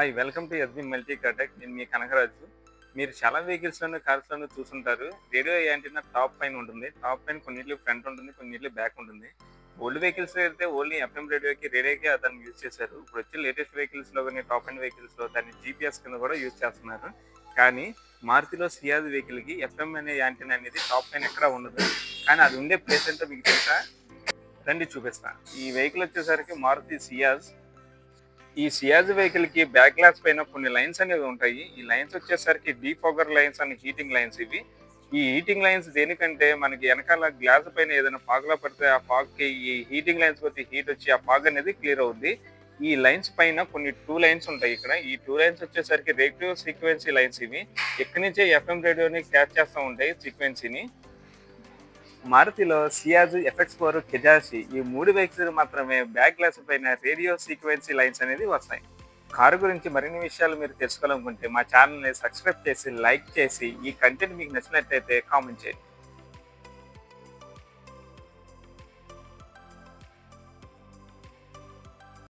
Hi welcome to SB multi contact. నేను మీ కనకరాజు. మీరు చాలా వెహికల్స్లోనూ కార్స్లోనూ చూసుంటారు. రేడియో యాంటీనా టాప్ పైన ఉంటుంది. టాప్ పైన కొన్నిట్లు ఫ్రంట్ ఉంటుంది, కొన్నిట్లు బ్యాక్ ఉంటుంది. ఓల్డ్ వెహికల్స్ అయితే ఓన్లీ ఎఫ్ఎం రేడియోకి దాన్ని యూజ్ చేశారు. ఇప్పుడు వచ్చి లేటెస్ట్ వెహికల్స్లో కానీ టాప్ అండ్ వెహికల్స్లో దాన్ని జీపీఎస్ కింద కూడా యూజ్ చేస్తున్నారు. కానీ మారుతిలో సియాజ్ వెహికల్కి ఎఫ్ఎం అనే యాంటీనా అనేది టాప్ పైన ఎక్కడ ఉండదు. కానీ అది ఉండే ప్లేస్ ఏంటో మీకు తెలుసా? రండి చూపిస్తా. ఈ వెహికల్ వచ్చేసరికి మారుతి సియాజ్. ఈ సియాజ్ వెహికల్ కి బ్యాక్ గ్లాస్ పైన కొన్ని లైన్స్ అనేవి ఉంటాయి. ఈ లైన్స్ వచ్చేసరికి డీఫాగర్ లైన్స్ అని హీటింగ్ లైన్స్ ఇవి. ఈ హీటింగ్ లైన్స్ దేనికంటే మనకి వెనకాల గ్లాస్ పైన ఏదైనా ఫాగ్లా పడితే ఆ ఫాగ్ కి ఈ హీటింగ్ లైన్స్ వచ్చి హీట్ వచ్చి ఆ ఫాగ్ అనేది క్లియర్ అవుద్ది. ఈ లైన్స్ పైన కొన్ని 2 లైన్స్ ఉంటాయి. ఇక్కడ ఈ 2 లైన్స్ వచ్చేసరికి రేడియో సీక్వెన్సీ లైన్స్ ఇవి. ఎక్కడి నుంచే ఎఫ్ఎం రేడియోని క్యాచ్ చేస్తూ ఉంటాయి సీక్వెన్సీని. మారుతిలో సియాజ్, FX4, కెజాసి ఈ 3 వెహికల్స్ మాత్రమే బ్యాక్ గ్లాస్ పైన రేడియో సీక్వెన్సీ లైన్స్ అనేది వస్తాయి. కారు గురించి మరిన్ని విషయాలు మీరు తెలుసుకోవాలనుకుంటే మా ఛానల్ని సబ్స్క్రైబ్ చేసి లైక్ చేసి ఈ కంటెంట్ మీకు నచ్చినట్లయితే కామెంట్ చేయండి.